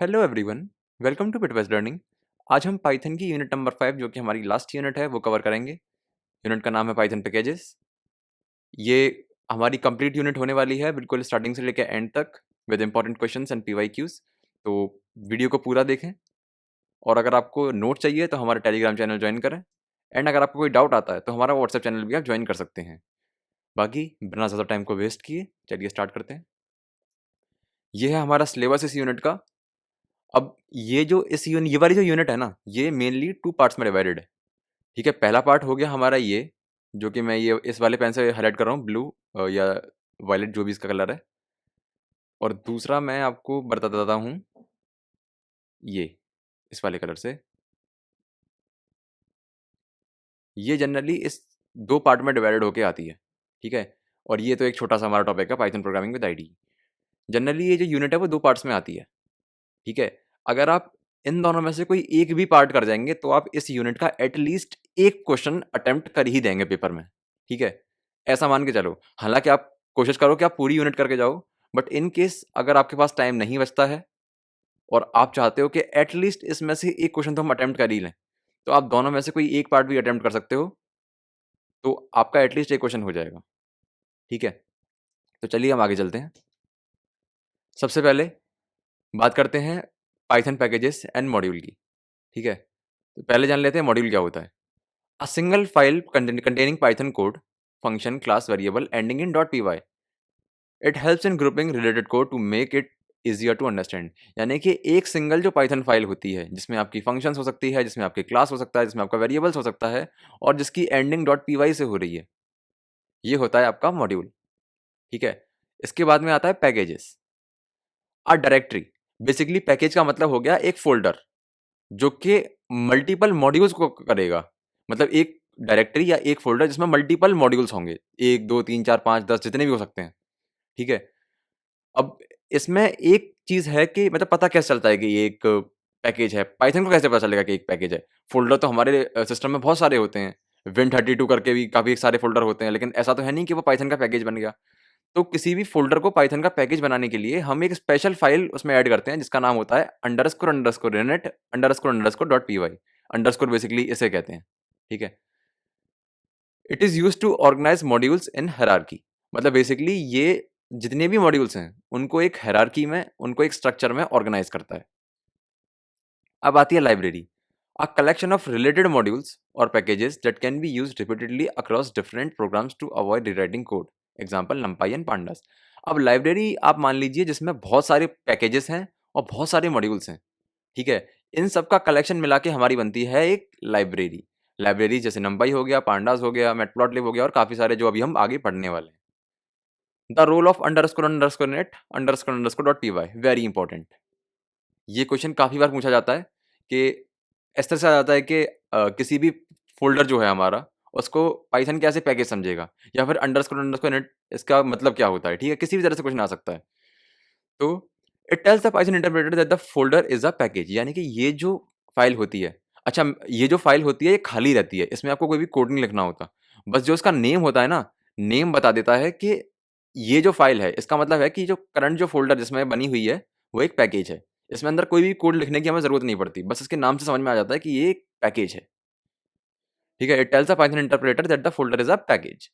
Hello everyone, welcome to bitwest learning. आज हम Python की यूनिट नंबर 5 जो कि हमारी लास्ट यूनिट है वो कवर करेंगे। यूनिट का नाम है पाइथन पैकेजेस। ये हमारी कंप्लीट यूनिट होने वाली है बिल्कुल स्टार्टिंग से लेकर एंड तक with important questions and PYQs. तो वीडियो को पूरा देखें और अगर आपको नोट चाहिए तो हमारा टेलीग्राम चैनल ज्वाइन करें एंड अगर आपको कोई डाउट आता है तो हमारा व्हाट्सएप चैनल भी आप ज्वाइन कर सकते हैं। बाकी बिना ज़्यादा टाइम को वेस्ट किए चलिए स्टार्ट करते हैं। ये है हमारा सिलेबस इस यूनिट का। अब ये वाली जो यूनिट है ना, ये मेनली 2 पार्ट्स में डिवाइडेड है। ठीक है, पहला पार्ट हो गया हमारा ये, जो कि मैं ये इस वाले पेन से हाइलाइट कर रहा हूँ ब्लू या वायलेट जो भी इसका कलर है। और दूसरा मैं आपको बता देता हूँ ये, इस वाले कलर से। ये जनरली इस 2 पार्ट में डिवाइडेड होके आती है, ठीक है? और ये तो एक छोटा-सा हमारा टॉपिक है Python programming with IDE. Generally ये जो यूनिट है वो 2 पार्ट्स में आती है, ठीक है? अगर आप इन दोनों में से कोई एक भी पार्ट कर जाएँगे तो आप इस यूनिट का एट लीस्ट एक क्वेश्चन अटेम्प्ट कर ही देंगे पेपर में, ठीक है? ऐसा मान के चलो। हालाँकि आप कोशिश करो कि आप पूरी यूनिट करके जाओ, बट इन केस अगर आपके पास टाइम नहीं बचता है और आप चाहते हो कि एट लीस्ट इसमें से एक क्वेश्चन तो हम अटेम्प्ट कर ही लें, तो आप दोनों में से कोई एक पार्ट भी अटेम्प्ट कर सकते हो, तो आपका एट लीस्ट एक क्वेश्चन हो जाएगा, ठीक है? तो चलिए हम आगे चलते हैं। सबसे पहले बात करते हैं पाइथन पैकेजेस एंड मॉड्यूल की, ठीक है? तो पहले जान लेते हैं मॉड्यूल क्या होता है। A single file containing Python code, function, class, variable ending in .py. It helps in grouping related code to make it easier to understand. यानी कि एक सिंगल जो पाइथन फाइल होती है जिसमें आपकी फंक्शंस हो सकती है, जिसमें आपकी क्लास हो सकता है, जिसमें आपका वेरिएबल्स हो सकता है और जिसकी एंडिंग .py से हो रही है, ये होता है आपका मॉड्यूल, ठीक है? इसके बाद में आता है packages. A directory, basically package का मतलब हो गया एक फ़ोल्डर जो कि मल्टीपल मॉड्यूल्स को करेगा। मतलब एक डायरेक्टरी या एक फ़ोल्डर जिसमें मल्टीपल मॉड्यूल्स होंगे। 1, 2, 3, 4, 5, 10 जितने भी हो सकते हैं, ठीक है? अब इसमें एक चीज़ है कि मतलब पता कैसे चलता है कि ये एक पैकेज है? पाइथन को कैसे पता चलेगा कि एक पैकेज है? फ़ोल्डर तो हमारे सिस्टम में बहुत सारे होते हैं। Win32 करके भी काफ़ी सारे फ़ोल्डर होते हैं, लेकिन ऐसा तो है नहीं कि वो पाइथन का पैकेज बन गया। तो किसी भी फ़ोल्डर को पाइथन का पैकेज बनाने के लिए हम एक स्पेशल फ़ाइल उसमें ऐड करते हैं जिसका नाम होता है __init __.py। अंडरस्कोर बेसिकली इसे कहते हैं, ठीक है? It is used to organize modules in hierarchy. मतलब बेसिकली ये जितने भी मॉड्यूल्स हैं, उनको एक हायरार्की में, उनको एक स्ट्रक्चर में ऑर्गनाइज़ करता है। अब आती है library. A collection of related modules और packages that can be used repeatedly across different programs to avoid rewriting code. Example numpy and pandas। अब लाइब्रेरी आप मान लीजिए जिसमें बहुत सारे पैकेजेस हैं और बहुत सारे मॉड्यूल्स हैं, ठीक है? इन सब का कलेक्शन मिला के हमारी बनती है एक लाइब्रेरी। लाइब्रेरी जैसे numpy हो गया, pandas हो गया, मैटप्लॉटलिब हो गया और काफ़ी सारे जो अभी हम आगे पढ़ने वाले हैं। The role of __net __.py very important. ये क्वेश्चन काफ़ी बार पूछा जाता है कि इस तरह से आ जाता है कि किसी भी फ़ोल्डर जो है हमारा, उसको पाइथन कैसे पैकेज समझेगा या फिर __net इसका मतलब क्या होता है, ठीक है? किसी भी तरह से क्वेश्चन आ सकता है। तो it tells the Python interpreter that the folder is a package. यानी कि ये जो फ़ाइल होती है, अच्छा, ये जो फ़ाइल होती है ये खाली रहती है, इसमें आपको कोई भी कोड नहीं लिखना होता। बस जो इसका नेम होता है ना, नेम बता देता है कि ये जो फ़ाइल है, इसका मतलब है कि जो करंट जो फ़ोल्डर जिसमें बनी हुई है, वो एक पैकेज है। इसमें अंदर कोई भी कोड लिखने की हमें ज़रूरत नहीं पड़ती, बस इसके नाम से समझ में आ जाता है कि ये एक पैकेज है, ठीक है? It tells the Python interpreter that the folder is a package.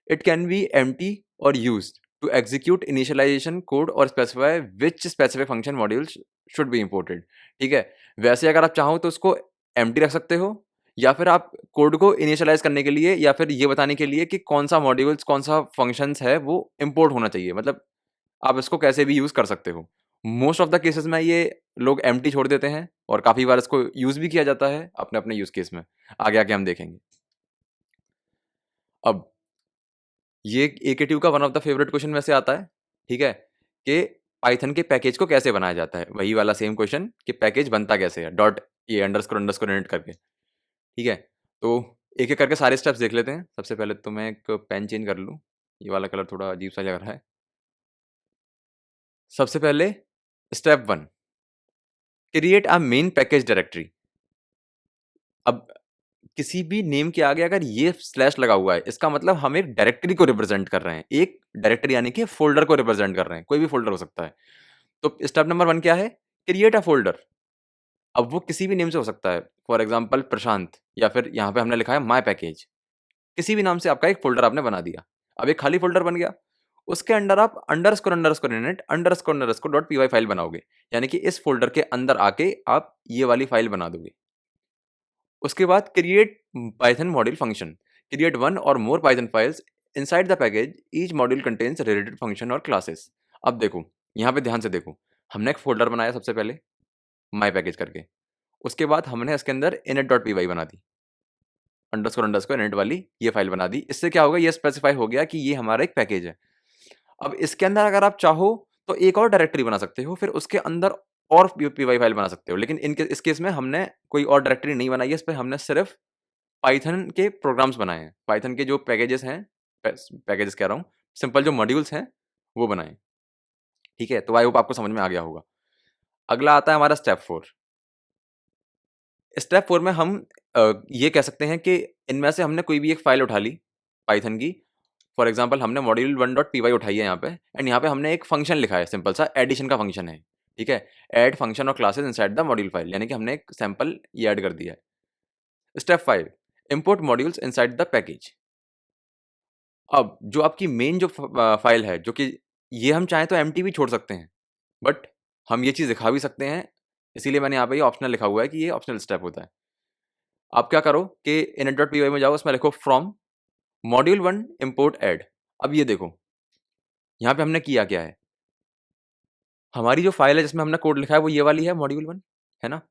It can be empty or used to execute initialization code or specify which specific function modules should be imported। ठीक है? वैसे अगर आप चाहो तो उसको empty रख सकते हो या फिर आप कोड को इनिशियलाइज़ करने के लिए या फिर ये बताने के लिए कि कौन-सा मॉड्यूल्स, कौन-सा फंक्शंस है वो इम्पोर्ट होना चाहिए। मतलब आप इसको कैसे भी यूज़ कर सकते हो। मोस्ट ऑफ द केसेज़ में ये लोग empty छोड़ देते हैं और काफ़ी बार इसको यूज़ भी किया जाता है अपने-अपने यूज़ केस में। आगे-आगे हम देखेंगे। अब ये एकेटीयू का one of the favourite question में से आता है, ठीक है? कि पाइथन के पैकेज को कैसे बनाया जाता है? वही वाला सेम क्वेश्चन कि पैकेज बनता कैसे है? डॉट ये अंडरस्कोर इनिट करके, ठीक है? तो एक-एक करके सारे स्टेप्स देख लेते हैं। सबसे पहले तो मैं एक पेन चेंज कर लूँ, ये वाला कलर थोड़ा अजीब-सा लग रहा है। सबसे पहले step 1, create a main package directory. अब किसी भी नेम के आगे अगर ये स्लैश लगा हुआ है, इसका मतलब हम एक डायरेक्टरी को रिप्रेजेंट कर रहे हैं। एक डायरेक्टरी यानी कि फ़ोल्डर को रिप्रेजेंट कर रहे हैं, कोई भी फ़ोल्डर हो सकता है। तो स्टेप नंबर 1 क्या है? क्रिएट अ फ़ोल्डर। अब वो किसी भी नेम से हो सकता है, फॉर एग्ज़ाम्पल प्रशांत, या फिर यहाँ पे हमने लिखा है माय पैकेज। किसी भी नाम से आपका एक फ़ोल्डर आपने बना दिया। अब एक खाली फ़ोल्डर बन गया, उसके अंडर आप __init __डॉट py फ़ाइल बनाओगे। यानी कि इस फ़ोल्डर के अंदर आके आप ये वाली फ़ाइल बना दोगे। उसके बाद create Python module function, create one or more Python files inside the package, each module contains related function और क्लासेस। अब देखो, यहाँ पे ध्यान से देखो, हमने एक फ़ोल्डर बनाया सबसे पहले, माय पैकेज करके। उसके बाद हमने इसके अंदर init.py बना दी, अंडरस्कोर init वाली ये फाइल बना दी। इससे क्या होगा, ये स्पेसिफाई हो गया कि ये हमारा एक पैकेज है। अब इसके अंदर अगर आप चाहो तो एक और डायरेक्टरी बना सकते हो, फिर उसके अंदर और पी वाई फाइल बना सकते हो। लेकिन इस केस में हमने कोई और डायरेक्टरी नहीं बनाई है, इस पे हमने सिर्फ पाइथन के प्रोग्राम्स बनाए हैं, पाइथन के जो पैकेजेस हैं, पैकेजेस कह रहा हूँ, सिंपल जो मॉड्यूल्स हैं वो बनाए। ठीक है, तो आई होप आपको समझ में आ गया होगा। अगला आता है हमारा स्टेप 4। स्टेप 4 में हम ये कह सकते हैं कि इनमें से हमने कोई भी एक फाइल उठा ली पाइथन की। फॉर एग्जांपल हमने मॉड्यूल 1.py उठाई है यहाँ पे, एंड यहाँ पे हमने एक फंक्शन लिखा है, सिंपल सा एडिशन का फंक्शन है। ठीक है, ऐड फंक्शन और classes inside the module file, यानी कि हमने एक सैंपल ये ऐड कर दिया है। Step 5, import modules inside the package. अब जो आपकी मेन जो फाइल है, जो कि ये हम चाहें तो एम्प्टी भी छोड़ सकते हैं, बट हम ये चीज़ दिखा भी सकते हैं, इसीलिए मैंने यहाँ पे ये ऑप्शनल लिखा हुआ है कि ये ऑप्शनल स्टेप होता है। आप क्या करो कि init.py में जाओ, उसमें लिखो फ्रॉम मॉड्यूल 1 इंपोर्ट ऐड। अब ये देखो, यहाँ पे हमने किया क्या है, हमारी जो फाइल है जिसमें हमने कोड लिखा है वो ये वाली है, मॉड्यूल 1, है ना?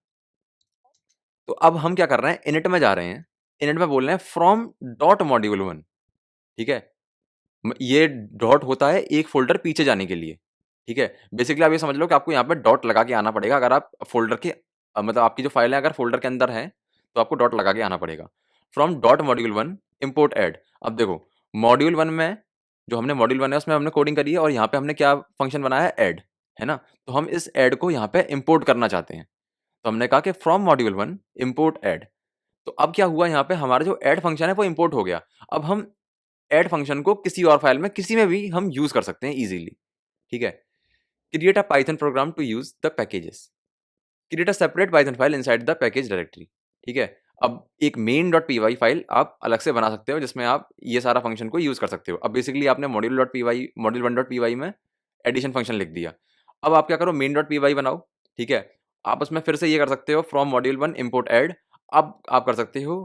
तो अब हम क्या कर रहे हैं, इनिट में जा रहे हैं, इनिट में बोल रहे हैं फ्रॉम डॉट मॉड्यूल 1। ठीक है, ये डॉट होता है एक फोल्डर पीछे जाने के लिए। ठीक है, बेसिकली आप ये समझ लो कि आपको यहाँ पे डॉट लगा के आना पड़ेगा, अगर आप फोल्डर के मतलब आपकी जो फाइल है अगर फोल्डर के अंदर है तो आपको डॉट लगा के आना पड़ेगा। From dot module 1 import add. अब देखो, मॉड्यूल 1 में जो हमने मॉड्यूल 1 है उसमें हमने कोडिंग करी है, और यहाँ पे हमने क्या फंक्शन बनाया है, ऐड, है ना? तो हम इस ऐड को यहाँ पे इंपोर्ट करना चाहते हैं, तो हमने कहा कि फ्रॉम मॉड्यूल 1 इंपोर्ट ऐड। तो अब क्या हुआ, यहाँ पे हमारा जो ऐड फंक्शन है वो इंपोर्ट हो गया। अब हम ऐड फंक्शन को किसी और फाइल में किसी में भी हम यूज कर सकते हैं इजीली। ठीक है, create a Python program to use the packages, create a separate Python file inside the package directory. ठीक है, अब एक main dot P Y file आप अलग से बना सकते हो जिसमें आप ये सारा फंक्शन को यूज कर सकते हो। अब बेसिकली आपने मॉड्यूल 1.py में एडिशन फंक्शन लिख दिया। अब आप क्या करो, मेन डॉट पी वाई बनाओ। ठीक है, आप उसमें फिर से ये कर सकते हो, फ्रॉम मॉड्यूल 1 इंपोर्ट ऐड। अब आप कर सकते हो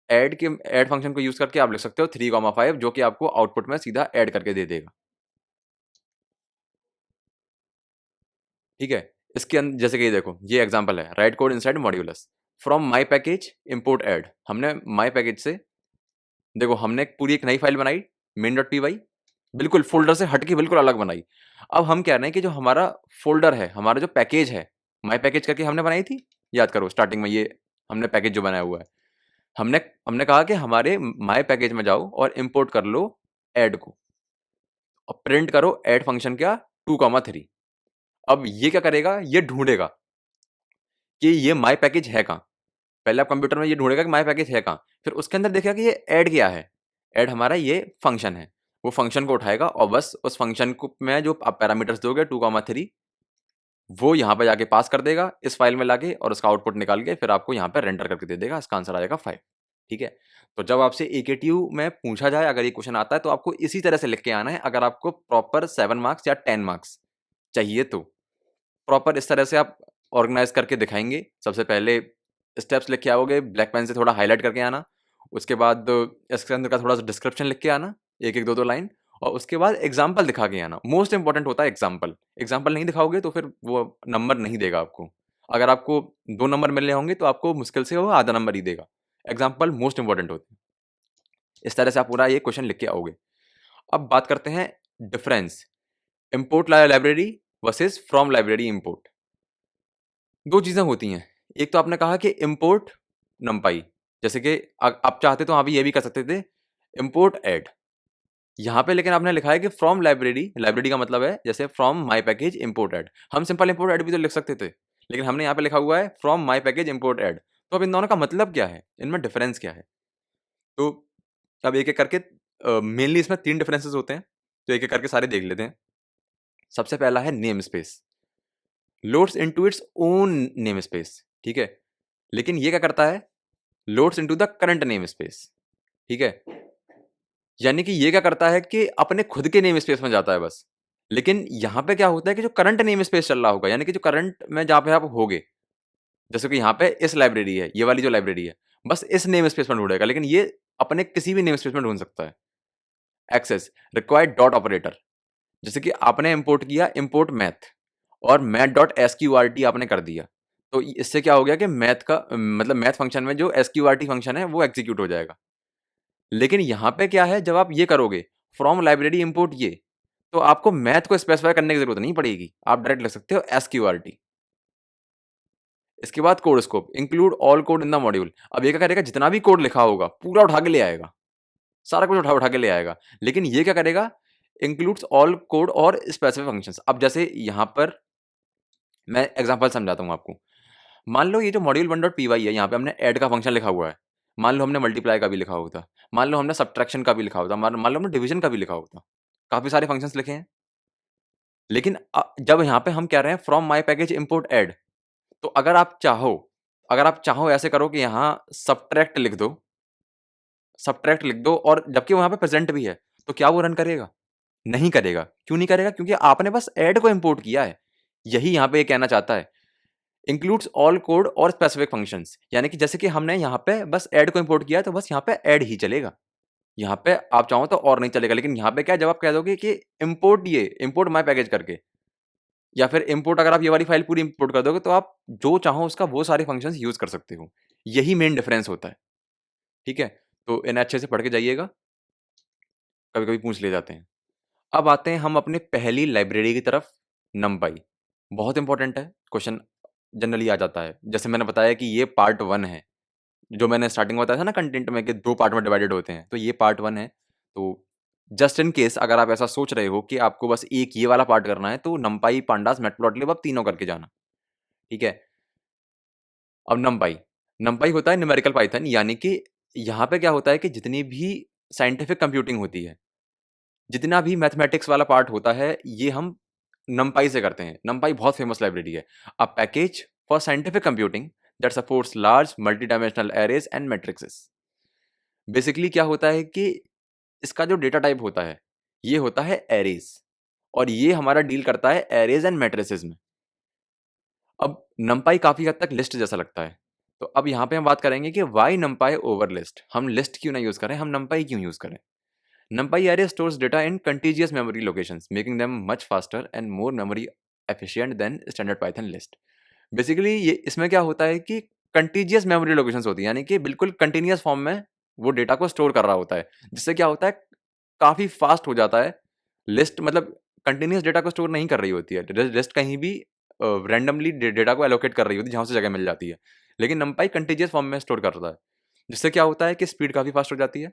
ऐड फंक्शन को यूज करके आप लिख सकते हो 3,5, जो कि आपको आउटपुट में सीधा ऐड करके दे देगा। ठीक है, इसके अंदर जैसे कि ये देखो, ये एग्जांपल है, right code inside modulus from my package import add. हमने माय पैकेज से देखो, हमने पूरी एक नई फाइल बनाई, मेन डॉट पी वाई, बिल्कुल फोल्डर से हट के बिल्कुल अलग बनाई। अब हम कह रहे हैं कि जो हमारा फोल्डर है, हमारा जो पैकेज है, माय पैकेज करके हमने बनाई थी, याद करो स्टार्टिंग में ये हमने पैकेज जो बनाया हुआ है, हमने हमने कहा कि हमारे माय पैकेज में जाओ और इंपोर्ट कर लो ऐड को, और प्रिंट करो ऐड फंक्शन क्या, 2,3। अब ये क्या करेगा, ये ढूंढेगा कि ये माय पैकेज है कहाँ। पहले आप कंप्यूटर में ये ढूंढेगा कि माय पैकेज है कहाँ, फिर उसके अंदर देखेगा कि ये ऐड क्या है। ऐड हमारा ये फंक्शन है, वो फंक्शन को उठाएगा और बस उस फंक्शन को में जो आप पैरामीटर्स दोगे 2,3, वो यहाँ पे जाके पास कर देगा इस फाइल में लाके, और उसका आउटपुट निकाल के फिर आपको यहाँ पे रेंडर करके दे देगा, इसका आंसर आ जाएगा 5। ठीक है, तो जब आपसे एकेटीयू में पूछा जाए, अगर ये क्वेश्चन आता है तो आपको इसी तरह से लिख के आना है, अगर आपको प्रॉपर 7 मार्क्स या 10 मार्क्स चाहिए तो। प्रॉपर इस तरह से आप ऑर्गेनाइज करके दिखाएंगे। सबसे पहले स्टेप्स लिख के आओगे, ब्लैक पेन से थोड़ा हाईलाइट करके आना, उसके बाद इसके अंदर का थोड़ा सा डिस्क्रिप्शन लिख के आना, एक एक दो दो लाइन, और उसके बाद एग्जाम्पल दिखा के आना। मोस्ट इंपॉर्टेंट होता है एग्जाम्पल, एग्जाम्पल नहीं दिखाओगे तो फिर वो नंबर नहीं देगा आपको। अगर आपको 2 नंबर मिलने होंगे तो आपको मुश्किल से वो आधा नंबर ही देगा। एग्जाम्पल मोस्ट इंपॉर्टेंट होते हैं। इस तरह से आप पूरा ये क्वेश्चन लिख के आओगे। अब बात करते हैं difference, import library versus from library import. दो चीज़ें होती हैं। एक तो आपने कहा कि इम्पोर्ट नंपाई, जैसे कि आप चाहते तो वहाँ भी ये भी कर सकते थे, इम्पोर्ट ऐड। यहाँ पे लेकिन आपने लिखा है कि फ्रॉम लाइब्रेरी, लाइब्रेरी का मतलब है जैसे from my package import add. हम सिंपल इम्पोर्ट ऐड भी तो लिख सकते थे, लेकिन हमने यहाँ पे लिखा हुआ है from my package import add. तो अब इन दोनों का मतलब क्या है? इनमें डिफरेंस क्या है? तो अब एक-एक करके मेनली इसमें 3 डिफरेंसेस होते हैं, तो एक-एक करके सारे देख लेते हैं। सबसे पहला है name space. Loads into its own name space, ठीक है। लेकिन ये क्या करता है, loads into the current name space, ठीक है। यानी कि ये क्या करता है कि अपने खुद के नेम स्पेस में जाता है बस। लेकिन यहां पे क्या होता है कि जो करंट नेम स्पेस चल रहा होगा, यानी कि जो करंट में जहां पे आप होगे, जैसे कि यहाँ पे इस लाइब्रेरी है, ये वाली जो लाइब्रेरी है, बस इस नेम स्पेस में ढूंढेगा, लेकिन ये अपने किसी भी नेम स्पेस में ढूंढ सकता है। एक्सेस रिक्वायर्ड डॉट ऑपरेटर, जैसे कि आपने इंपोर्ट किया, इंपोर्ट मैथ, और मैथ डॉट एसक्यूआरटी आपने कर दिया, तो इससे क्या हो गया कि मैथ का मतलब मैथ फंक्शन में जो एसक्यूआरटी फंक्शन है वो एग्जीक्यूट हो जाएगा। लेकिन यहाँ पे क्या है, जब आप ये करोगे फ्रॉम लाइब्रेरी इंपोर्ट ये, तो आपको मैथ को स्पेसिफाई करने की जरूरत नहीं पड़ेगी, आप डायरेक्ट लिख सकते हो एसक्यूआरटी। इसके बाद code scope, include all code in the module. अब ये क्या करेगा, जितना भी कोड लिखा होगा पूरा उठा के ले आएगा, सारा कुछ उठा उठा के ले आएगा। लेकिन ये क्या करेगा, इंक्लूड्स ऑल कोड और स्पेसिफिक फंक्शंस। अब जैसे यहाँ पर मैं एग्जांपल समझाता हूँ आपको। मान लो ये जो मॉड्यूल 1.py है, यहाँ पे हमने ऐड का फंक्शन लिखा हुआ है। मान लो हमने मल्टीप्लाई का भी लिखा होता, मान लो हमने सब्ट्रैक्शन का भी लिखा होता, मान लो हमने डिवीजन का भी लिखा होता, काफी सारे फंक्शंस लिखे हैं। लेकिन जब यहाँ पे हम कह रहे हैं from my package import add, तो अगर आप चाहो ऐसे करो कि यहाँ सब्ट्रैक्ट लिख दो, सब्ट्रैक्ट लिख दो, और जबकि वहां पे प्रेजेंट भी है, तो क्या वो रन करेगा? नहीं करेगा। क्यों नहीं करेगा? क्योंकि आपने बस ऐड को इंपोर्ट किया है। यही यहाँ पे ये कहना चाहता है, इंक्लूड्स ऑल कोड और स्पेसिफिक फंक्शंस। यानी कि जैसे कि हमने यहाँ पे बस ऐड को इंपोर्ट किया है, तो बस यहाँ पे ऐड ही चलेगा, यहाँ पे आप चाहो तो और नहीं चलेगा। लेकिन यहाँ पे क्या है, जब आप कह दोगे कि इंपोर्ट, ये इंपोर्ट माई पैकेज करके, या फिर इंपोर्ट, अगर आप ये वाली फाइल पूरी इंपोर्ट कर दोगे, तो आप जो चाहो उसका वो सारे फंक्शंस यूज कर सकते हो। यही मेन डिफरेंस होता है, ठीक है। तो इन्हें अच्छे से पढ़ के जाइएगा, कभी कभी पूछ ले जाते हैं। अब आते हैं हम अपने पहली लाइब्रेरी की तरफ, नंपाई। बहुत इंपॉर्टेंट है, क्वेश्चन जनरली आ जाता है। जैसे मैंने बताया कि ये पार्ट 1 है, जो मैंने स्टार्टिंग में बताया था ना कंटेंट में, कि 2 पार्ट में डिवाइडेड होते हैं, तो ये पार्ट 1 है। तो जस्ट इन केस अगर आप ऐसा सोच रहे हो कि आपको बस एक ये वाला पार्ट करना है, तो नंपाई, पांडास, मैटप्लॉटलिब आप तीनों करके जाना, ठीक है। अब नंपाई, नंपाई होता है न्यूमेरिकल पाइथन। यानी कि यहाँ पे क्या होता है कि जितनी भी साइंटिफिक कंप्यूटिंग होती है, जितना भी मैथमेटिक्स वाला पार्ट होता है, ये हम नंपाई से करते हैं। नंपाई बहुत फेमस लाइब्रेरी है, a package for scientific computing that supports large multi dimensional arrays and matrices. Basically क्या होता है कि इसका जो डेटा टाइप होता है, ये होता है एरेज, और ये हमारा डील करता है एरेज एंड मैट्रिसेस में। अब नंपाई काफी हद तक लिस्ट जैसा लगता है, तो अब यहाँ पे हम बात करेंगे कि वाई नंपाई ओवर लिस्ट। हम लिस्ट क्यों ना यूज करें, हम नंपाई क्यों यूज करें। NumPy array stores data in contiguous memory locations, making them much faster and more memory efficient than standard Python list. Basically ये इसमें क्या होता है कि कंटीजियस मेमोरी लोकेशंस होती हैं, यानी कि बिल्कुल कंटिन्यूअस फॉर्म में वो डेटा को स्टोर कर रहा होता है, जिससे क्या होता है, काफी फास्ट हो जाता है। लिस्ट मतलब कंटिन्यूअस डेटा को स्टोर नहीं कर रही होती है, लिस्ट कहीं भी रैंडमली डेटा को एलोकेट कर रही होती है, जहां से जगह मिल जाती है। लेकिन नंपाई कंटीजियस फॉर्म में स्टोर करता है, जिससे क्या होता है कि स्पीड काफी फास्ट हो जाती है,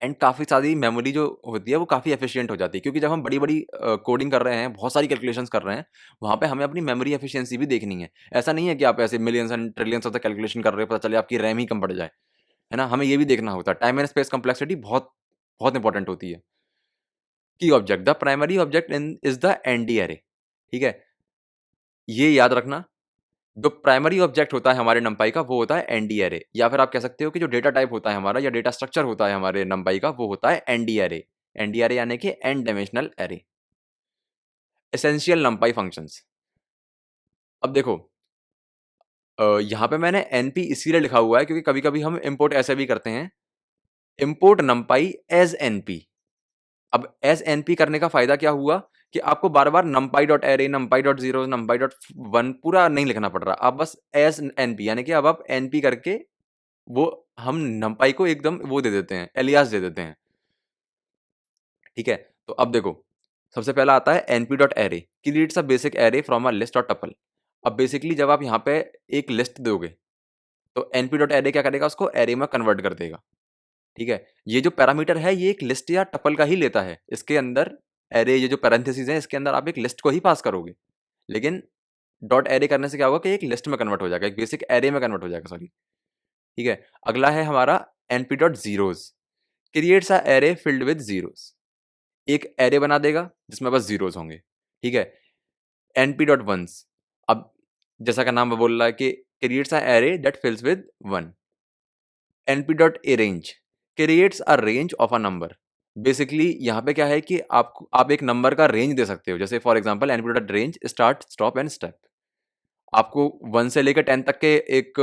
एंड काफ़ी सारी मेमोरी जो होती है वो काफ़ी एफिशिएंट हो जाती है। क्योंकि जब हम बड़ी-बड़ी कोडिंग कर रहे हैं, बहुत सारी कैलकुलेशंस कर रहे हैं, वहाँ पे हमें अपनी मेमोरी एफिशिएंसी भी देखनी है। ऐसा नहीं है कि आप ऐसे millions and trillions of the calculation कर रहे हो, पता चले आपकी रैम ही कम पड़ जाए, है ना? हमें ये भी देखना होता है। टाइम एंड स्पेस कॉम्प्लेक्सिटी बहुत बहुत इंपॉर्टेंट होती है। Key object, the primary object in is the ND array, ठीक है? ये याद रखना, जो प्राइमरी ऑब्जेक्ट होता है हमारे नंपाई का, वो होता है एनडी अरे, या फिर आप कह सकते हो कि जो डेटा टाइप होता है हमारा, या डेटा स्ट्रक्चर होता है हमारे नंपाई का, वो होता है एनडी अरे। एनडी अरे यानी कि एन डायमेंशनल अरे। Essential नंपाई functions. अब देखो, यहाँ पे मैंने एनपी इसीलिए लिखा हुआ है क्योंकि कभी-कभी हम इंपोर्ट ऐसे भी करते हैं, इंपोर्ट नंपाई एज़ एनपी। अब एज़ एनपी करने का फ़ायदा क्या हुआ कि आपको बार-बार नंपाई डॉट अरे, नंपाई डॉट 0, नंपाई डॉट 1 पूरा नहीं लिखना पड़ रहा। आप बस एज़ एनपी, यानी कि अब आप एनपी करके वो हम नंपाई को एकदम वो दे देते हैं, एलियास दे देते हैं, ठीक है? तो अब देखो, सबसे पहला आता है np.array, creates a basic array from a list और टपल। अब बेसिकली जब आप यहाँ पे एक लिस्ट दोगे, तो np.array क्या करेगा, उसको array में कन्वर्ट कर देगा, ठीक है? ये जो पैरामीटर है, ये एक लिस्ट या टपल का ही लेता है। इसके अंदर array, ये जो पैरेंथेसिस है, इसके अंदर आप एक लिस्ट को ही पास करोगे। लेकिन डॉट array करने से क्या होगा कि एक लिस्ट में कन्वर्ट हो जाएगा, एक बेसिक array में कन्वर्ट हो जाएगा, सॉरी, ठीक है? अगला है हमारा np.zeros, creates a array filled with zeros। एक एरे बना देगा जिसमें बस ज़ीरोज़ होंगे, ठीक है? np.ones, जैसा का नाम बोल रहा है कि creates a array that fills with 1। np.arrange creates a range of a number. Basically यहाँ पे क्या है कि आप एक नंबर का रेंज दे सकते हो। जैसे for example np.range start, stop and step. आपको 1 से लेकर 10 तक के एक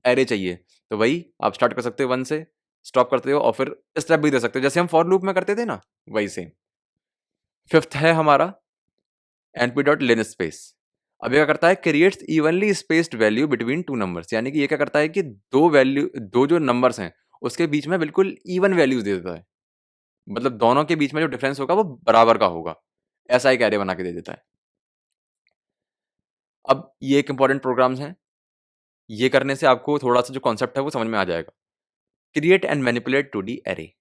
एरे चाहिए, तो वही आप स्टार्ट कर सकते हो 1 से, स्टॉप करते हो और फिर स्टेप भी दे सकते हो, जैसे हम फॉर लूप में करते थे ना, वही सेम। फिफ्थ है हमारा np.linspace। अब ये क्या करता है, creates evenly spaced value between two numbers. यानी कि ये क्या करता है कि दो जो नंबर्स हैं उसके बीच में बिल्कुल इवन वैल्यूज दे देता है। मतलब दोनों के बीच में जो डिफरेंस होगा वो बराबर का होगा, ऐसा एक एरे बना के दे देता है। अब ये एक इंपॉर्टेंट प्रोग्राम्स हैं, ये करने से आपको थोड़ा सा जो कॉन्सेप्ट है वो समझ में आ जाएगा। Create and manipulate 2D array.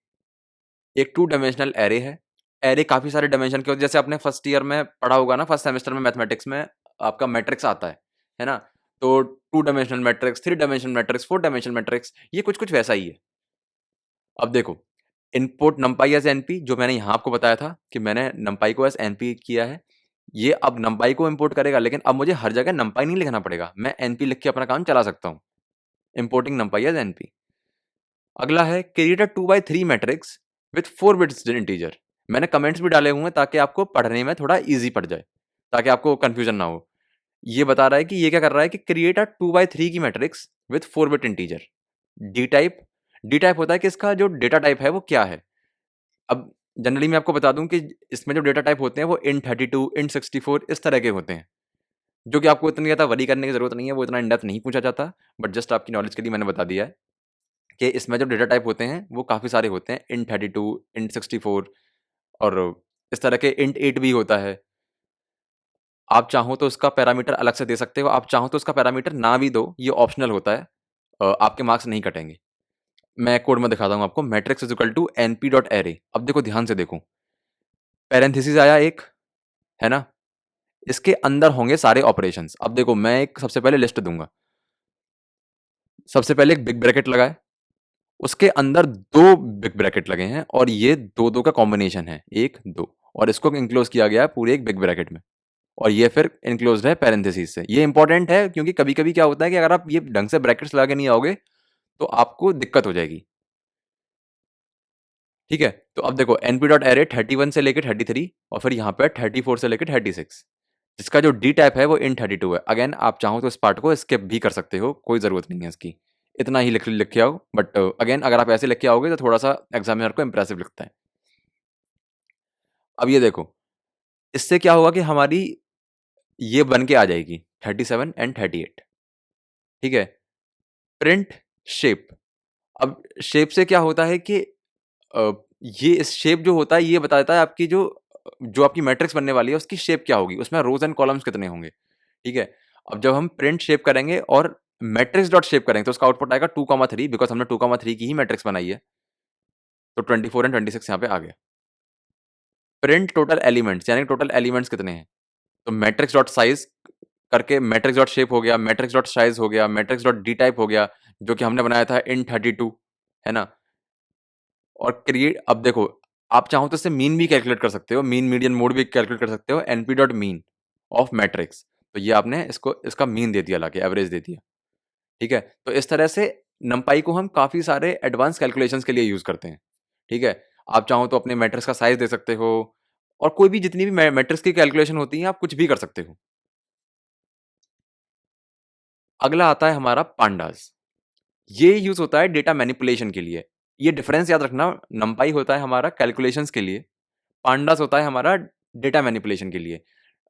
एक 2 डायमेंशनल एरे है। एरे काफ़ी सारे डायमेंशन के होते हैं, जैसे आपने फर्स्ट ईयर में पढ़ा होगा ना, फर्स्ट सेमेस्टर में मैथमेटिक्स में आपका मैट्रिक्स आता है ना? तो 2 dimensional matrix, 3 dimensional matrix, 4 dimensional matrix, ये कुछ-कुछ वैसा ही है। अब देखो, इनपुट नंपाई एज़ एनपी, जो मैंने यहाँ आपको बताया था कि मैंने नंपाई को एज़ एनपी किया है। ये अब नंपाई को इम्पोर्ट करेगा, लेकिन अब मुझे हर जगह नंपाई नहीं लिखना पड़ेगा। मैं एनपी लिख के अपना काम चला सकता हूँ। Importing नंपाई as NP. अगला है create a 2x3 matrix with 4 bits integer. मैंने कमेंट्स भी डाले हुए हैं ताकि आपको पढ़ने में थोड़ा ईज़ी पड़ जाए, ताकि आपको कन्फ्यूजन ना हो। ये बता रहा है कि ये क्या कर रहा है कि क्रिएट अ 2x3 की matrix with 4 bit integer. D type, D type होता है कि इसका जो डेटा टाइप है वो क्या है। अब जनरली मैं आपको बता दूं कि इसमें जो डेटा टाइप होते हैं वो int32, int64 इस तरह के होते हैं, जो कि आपको इतनी ज़्यादा वरी करने की ज़रूरत नहीं है, वो इतना इन डेप्थ नहीं पूछा जाता। बट जस्ट आपकी नॉलेज के लिए मैंने बता दिया है कि इसमें जो डेटा टाइप होते हैं वो काफ़ी सारे होते हैं। int32, int64 और इस तरह के int8 भी होता है। आप चाहो तो उसका पैरामीटर अलग से दे सकते हो, आप चाहो तो उसका पैरामीटर ना भी दो, ये ऑप्शनल होता है। आपके मार्क्स नहीं कटेंगे। मैं कोड में दिखाता हूँ आपको। Matrix is equal to NP dot array. अब देखो ध्यान से देखो, पैरेंथेसिस आया एक, है ना? इसके अंदर होंगे सारे ऑपरेशंस। अब देखो मैं एक सबसे पहले लिस्ट दूंगा। सबसे पहले एक बिग ब्रैकेट लगाए, उसके अंदर दो बिग ब्रैकेट लगे हैं और ये दो दो का कॉम्बिनेशन है, एक दो, और इसको इंक्लोज किया गया है पूरे एक बिग ब्रैकेट में, और ये फिर इनक्लोज्ड है पैरेंथेसिस से। ये इंपॉर्टेंट है क्योंकि कभी कभी क्या होता है कि अगर आप ये ढंग से ब्रैकेट्स लगा के नहीं आओगे तो आपको दिक्कत हो जाएगी। ठीक है, तो अब देखो np डॉट एरे 31 से लेकर 33 और फिर यहाँ पे 34 से लेकर 36। इसका जो डी टाइप है वो int32 है। अगेन आप चाहो तो इस पार्ट को स्किप भी कर सकते हो, कोई ज़रूरत नहीं है इसकी। इतना ही लिख के आओ, बट अगेन अगर आप ऐसे लिख के आओगे तो थोड़ा सा एग्जामिनर को इंप्रेसिव लगता है। अब ये देखो, इससे क्या होगा कि हमारी ये बन के आ जाएगी 37 एंड 38। ठीक है, प्रिंट शेप। अब शेप से क्या होता है कि अ, ये इस शेप जो होता है ये बताता है आपकी जो आपकी मैट्रिक्स बनने वाली है उसकी शेप क्या होगी, उसमें रोज एंड कॉलम्स कितने होंगे। ठीक है, अब जब हम प्रिंट शेप करेंगे और मैट्रिक्स डॉट शेप करेंगे तो उसका आउटपुट आएगा 2,3, बिकॉज हमने 2,3 की ही मैट्रिक्स बनाई है। तो 24 एंड 26 यहाँ पे आ गया। प्रिंट टोटल एलिमेंट्स, यानी टोटल एलिमेंट्स कितने हैं, तो मैट्रिक्स डॉट साइज करके मैट्रिक्स डॉट शेप हो गया, मैट्रिक्स डॉट साइज हो गया, मैट्रिक्स डॉट डी टाइप हो गया, जो कि हमने बनाया था इन 32, है ना? और क्रिएट, अब देखो आप चाहो तो इससे मीन भी कैलकुलेट कर सकते हो, मीन मीडियन मोड भी कैलकुलेट कर सकते हो, NP dot mean of matrix. तो ये आपने इसको इसका मीन दे दिया, लाके एवरेज दे दिया। ठीक है, तो इस तरह से नंपाई को हम काफ़ी सारे एडवांस कैलकुलेशंस के लिए यूज़ करते हैं। ठीक है, आप चाहो तो अपने मैट्रिक्स का साइज़ दे सकते हो, और कोई भी जितनी भी मैट्रिक्स की कैलकुलेशन होती है आप कुछ भी कर सकते हो। अगला आता है हमारा पांडास। ये यूज़ होता है डेटा मैनिपुलेशन के लिए। ये डिफरेंस याद रखना, नंपाई होता है हमारा कैलकुलेशंस के लिए, पांडास होता है हमारा डेटा मैनिपुलेशन के लिए।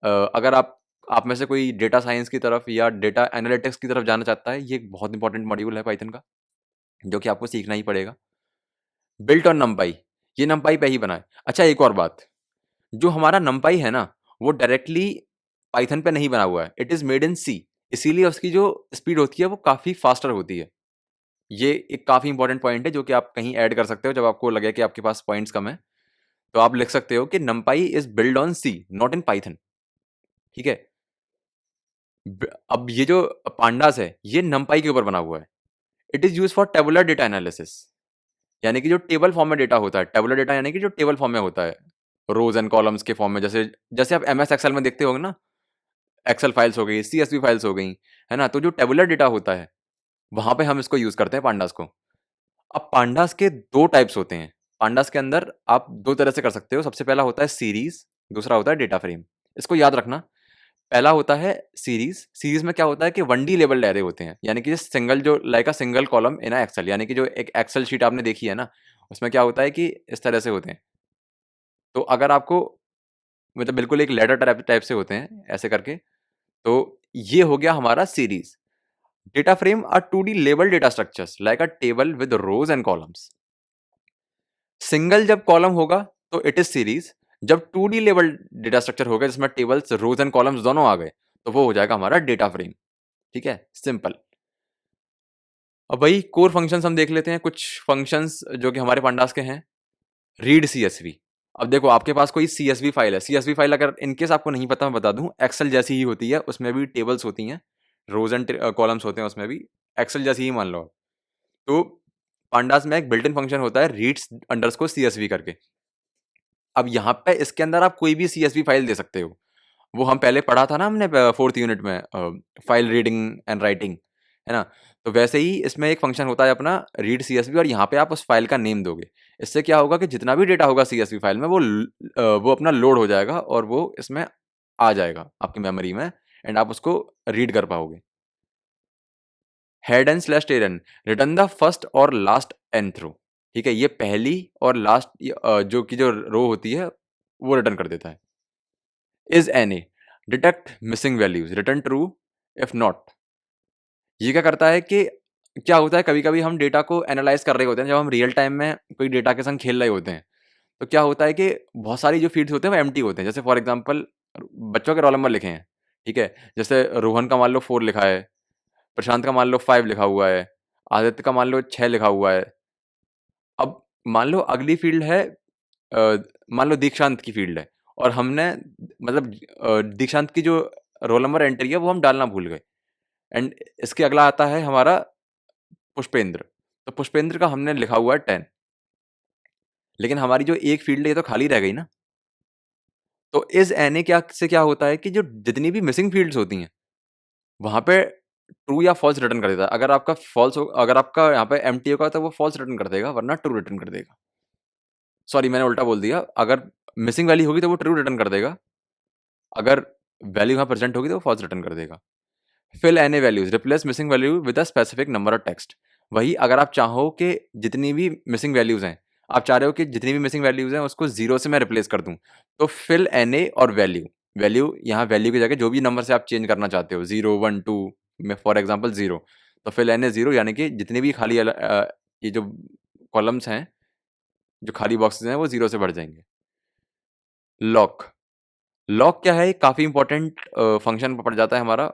अगर आप में से कोई डेटा साइंस की तरफ या डेटा एनालिटिक्स की तरफ जाना चाहता है, ये एक बहुत इंपॉर्टेंट मॉड्यूल है पाइथन का, जो कि आपको सीखना ही पड़ेगा। बिल्ट ऑन नंपाई, ये नंपाई पे ही बना है। अच्छा एक और बात, जो हमारा नंपाई है ना, वो डायरेक्टली पाइथन पे नहीं बना हुआ है, इट इज़ मेड इन सी। इसीलिए उसकी जो स्पीड होती है वो काफ़ी फास्टर होती है। ये एक काफ़ी इंपॉर्टेंट पॉइंट है जो कि आप कहीं ऐड कर सकते हो जब आपको लगे कि आपके पास पॉइंट्स कम है। तो आप लिख सकते हो कि numpy is build on C not in Python. ठीक है, अब ये जो पांडास है ये numpy के ऊपर बना हुआ है। It is use for tabular data analysis, यानी कि जो टेबल फॉर्म में डेटा होता है, टेबुलर डेटा यानी कि जो टेबल फॉर्म में होता है, रोज एंड कॉलम्स के फॉर्म में, जैसे जैसे आप एमएस एक्सेल में देखते होगे ना, एक्सेल फाइल्स हो गई, CSV फाइल्स हो गई, है ना? तो जो टेबुलर डेटा होता है, वहाँ पे हम इसको यूज़ करते हैं पांडास को। अब पांडास के 2 टाइप्स होते हैं। पांडास के अंदर आप 2 तरह से कर सकते हो। सबसे पहला होता है सीरीज़, दूसरा होता है डेटा फ्रेम। इसको याद रखना, पहला होता है सीरीज़। सीरीज़ में क्या होता है कि 1D लेवल्ड अरे होते हैं, यानी कि सिंगल जो like a single column in a Excel, यानी कि जो एक एक्सेल शीट आपने देखी है ना, उसमें क्या होता है कि इस तरह से होते हैं। तो अगर आपको मतलब बिल्कुल एक लैडर टाइप टाइप से होते हैं, ऐसे करके, तो ये हो गया हमारा series. Data frame are 2D labeled data structures like a table with rows and columns. Single जब कॉलम होगा तो इट इज सीरीज, जब 2D लेवल डेटा स्ट्रक्चर होगा जिसमें टेबल्स, रोज एंड कॉलम्स दोनों आ गए, तो वो हो जाएगा हमारा डेटा फ्रेम। ठीक है, सिंपल। अब वही कोर फंक्शंस हम देख लेते हैं, कुछ फंक्शंस जो कि हमारे पंडास के हैं। Read CSV। अब देखो आपके पास कोई CSV फाइल है, CSV फाइल अगर इनकेस आपको नहीं पता मैं बता दूं, एक्सेल जैसी ही होती है, उसमें भी टेबल्स होती हैं, रोज एंड कॉलम्स होते हैं, उसमें भी एक्सेल जैसी ही मान लो। तो पांडास में एक बिल्ट इन फंक्शन होता है रीड्स अंडरस्कोर CSV करके। अब यहाँ पे इसके अंदर आप कोई भी CSV फाइल दे सकते हो। वो हम पहले पढ़ा था ना हमने 4th यूनिट में, फाइल रीडिंग एंड राइटिंग, है ना? तो वैसे ही इसमें एक फंक्शन होता है अपना रीड CSV, और यहाँ पे आप उस फाइल का नेम दोगे। इससे क्या होगा कि जितना भी डेटा होगा CSV फाइल में वो अपना लोड हो जाएगा और वो इसमें आ जाएगा आपकी मेमोरी में, एंड आप उसको रीड कर पाओगे। Head and slash terrain, return the first और लास्ट एन थ्रो। ठीक है, ये पहली और लास्ट जो की जो रो होती है वो रिटर्न कर देता है। Is N A, detect missing values, return true if not. ये क्या करता है कि क्या होता है, कभी कभी हम डेटा को एनालाइज कर रहे होते हैं, जब हम रियल टाइम में कोई डेटा के संग खेल रहे होते हैं, तो क्या होता है कि बहुत सारी जो फील्ड्स होते हैं वो एम्प्टी होते हैं। जैसे फॉर एग्जांपल बच्चों के रोल नंबर लिखे हैं, ठीक है, जैसे रोहन का मान लो 4 लिखा है, प्रशांत का मान लो 5 लिखा हुआ है, आदित्य का मान लो 6 लिखा हुआ है। अब मान लो अगली फील्ड है, मान लो दीक्षांत की फील्ड है, और हमने मतलब दीक्षांत की जो रोल नंबर एंट्री है वो हम डालना भूल गए, एंड इसके अगला आता है हमारा पुष्पेंद्र। तो पुष्पेंद्र का हमने लिखा हुआ है 10, लेकिन हमारी जो एक फील्ड है ये तो खाली रह गई ना। तो इस एन क्या से क्या होता है कि जो जितनी भी मिसिंग फील्ड्स होती हैं वहां पे ट्रू या फॉल्स रिटर्न कर देता है। अगर आपका फॉल्स हो, अगर आपका यहाँ पे एम्प्टी होगा तो वो फॉल्स रिटर्न कर देगा, वरना ट्रू रिटर्न कर देगा। सॉरी, मैंने उल्टा बोल दिया, अगर मिसिंग वैल्यू होगी तो वो ट्रू रिटर्न कर देगा, अगर वैल्यू यहाँ प्रेजेंट होगी तो वो फॉल्स रिटर्न कर देगा। Fill any values, replace missing value with a specific number of text. वही अगर आप चाहो कि जितनी भी मिसिंग वैल्यूज हैं, आप चाह रहे हो कि जितनी भी मिसिंग वैल्यूज हैं उसको जीरो से मैं रिप्लेस कर दूं, तो फिल एन और वैल्यू, वैल्यू यहाँ वैल्यू की जगह जो भी नंबर से आप चेंज करना चाहते हो, 0 1 2 में फॉर एग्जाम्पल 0, तो फिल एन ए 0, यानी कि जितनी भी खाली ये जो कॉलम्स हैं, जो खाली बॉक्सेस हैं वो 0 से भर जाएंगे। लॉक, लॉक क्या है, ये काफ़ी इंपॉर्टेंट फंक्शन पड़ जाता है हमारा,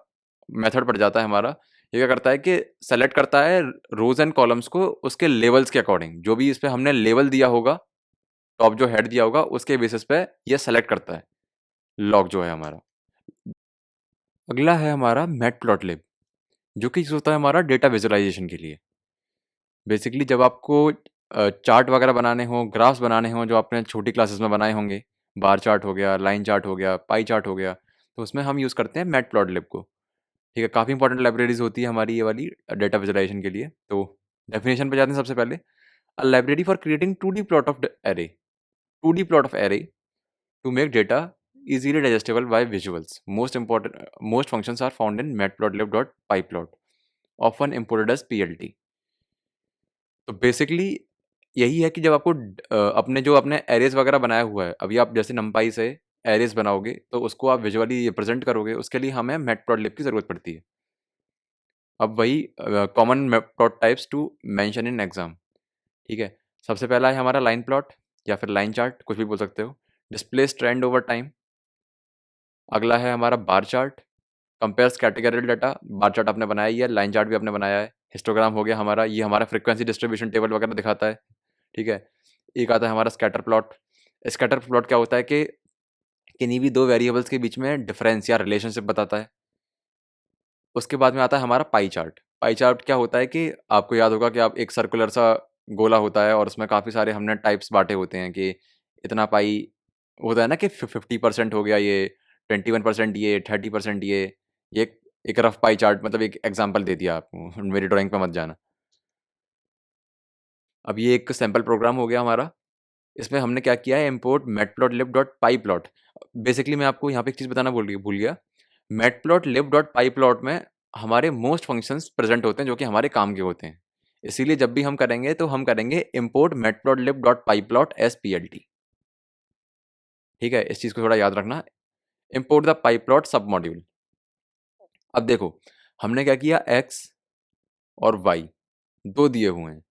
मेथड पड़ जाता है हमारा। ये क्या करता है कि सेलेक्ट करता है रोज एंड कॉलम्स को उसके लेवल्स के अकॉर्डिंग, जो भी इस पे हमने लेवल दिया होगा, टॉप जो हेड दिया होगा उसके बेसिस पे ये सेलेक्ट करता है लॉक जो है हमारा। अगला है हमारा मैटप्लॉटलिब, जो कि होता है हमारा डेटा विजुअलाइजेशन के लिए। बेसिकली जब आपको चार्ट वगैरह बनाने हो, ग्राफ्स बनाने हो, जो आपने छोटी क्लासेस में बनाए होंगे, बार चार्ट हो गया, लाइन चार्ट हो गया, पाई चार्ट हो गया, तो उसमें हम यूज़ करते हैं मैटप्लॉटलिब को। ठीक है, काफ़ी इंपॉर्टेंट लाइब्रेरीज होती है हमारी ये वाली डेटा विजुअलाइजेशन के लिए। तो डेफिनेशन पे जाते हैं सबसे पहले। A library for creating 2D plot of array, 2D plot of array to make data easily digestible by visuals. Most functions are found in matplotlib.pyplot, often imported as PLT. तो basically यही है कि जब आपको अपने जो अपने एरेज वगैरह बनाया हुआ है, अभी आप जैसे numpy से एरेज बनाओगे तो उसको आप विजुअली रिप्रेजेंट करोगे, उसके लिए हमें मैटप्लॉटलिब की ज़रूरत पड़ती है। अब वही common plot types to mention in exam. ठीक है, सबसे पहला है हमारा लाइन प्लॉट या फिर लाइन चार्ट, कुछ भी बोल सकते हो, डिस्प्लेस ट्रेंड ओवर टाइम। अगला है हमारा bar chart, compares categorical data, bar chart आपने बनाया ही है, लाइन चार्ट भी आपने बनाया है। हिस्टोग्राम हो गया हमारा, ये हमारा फ्रीक्वेंसी डिस्ट्रीब्यूशन टेबल वगैरह दिखाता है। ठीक है, एक आता है हमारा स्कैटर प्लॉट। स्कैटर प्लॉट क्या होता है कि किन्हीं भी दो वेरिएबल्स के बीच में डिफरेंस या रिलेशनशिप बताता है। उसके बाद में आता है हमारा पाई चार्ट। पाई चार्ट क्या होता है कि आपको याद होगा कि आप एक सर्कुलर सा गोला होता है और उसमें काफ़ी सारे हमने टाइप्स बांटे होते हैं कि इतना पाई होता है ना कि 50% हो गया ये, 21% ये, 30% ये। एक एक रफ पाई चार्ट, मतलब एक एग्जांपल दे दिया आपको, मेरी ड्राइंग पे मत जाना। अब ये एक सैंपल प्रोग्राम हो गया हमारा। इसमें हमने क्या किया है, इम्पोर्ट matplotlib.pyplot। बेसिकली मैं आपको यहाँ पे एक चीज़ बताना भूल गया। matplotlib.pyplot में हमारे मोस्ट फंक्शंस प्रेजेंट होते हैं जो कि हमारे काम के होते हैं। इसीलिए जब भी हम करेंगे तो हम करेंगे इम्पोर्ट matplotlib.pyplot एज plt। ठीक है, इस चीज़ को थोड़ा याद रखना। इम्पोर्ट द pyplot सब मॉड्यूल। अब देखो, हमने क्या किया, x और y दो दिए हुए हैं।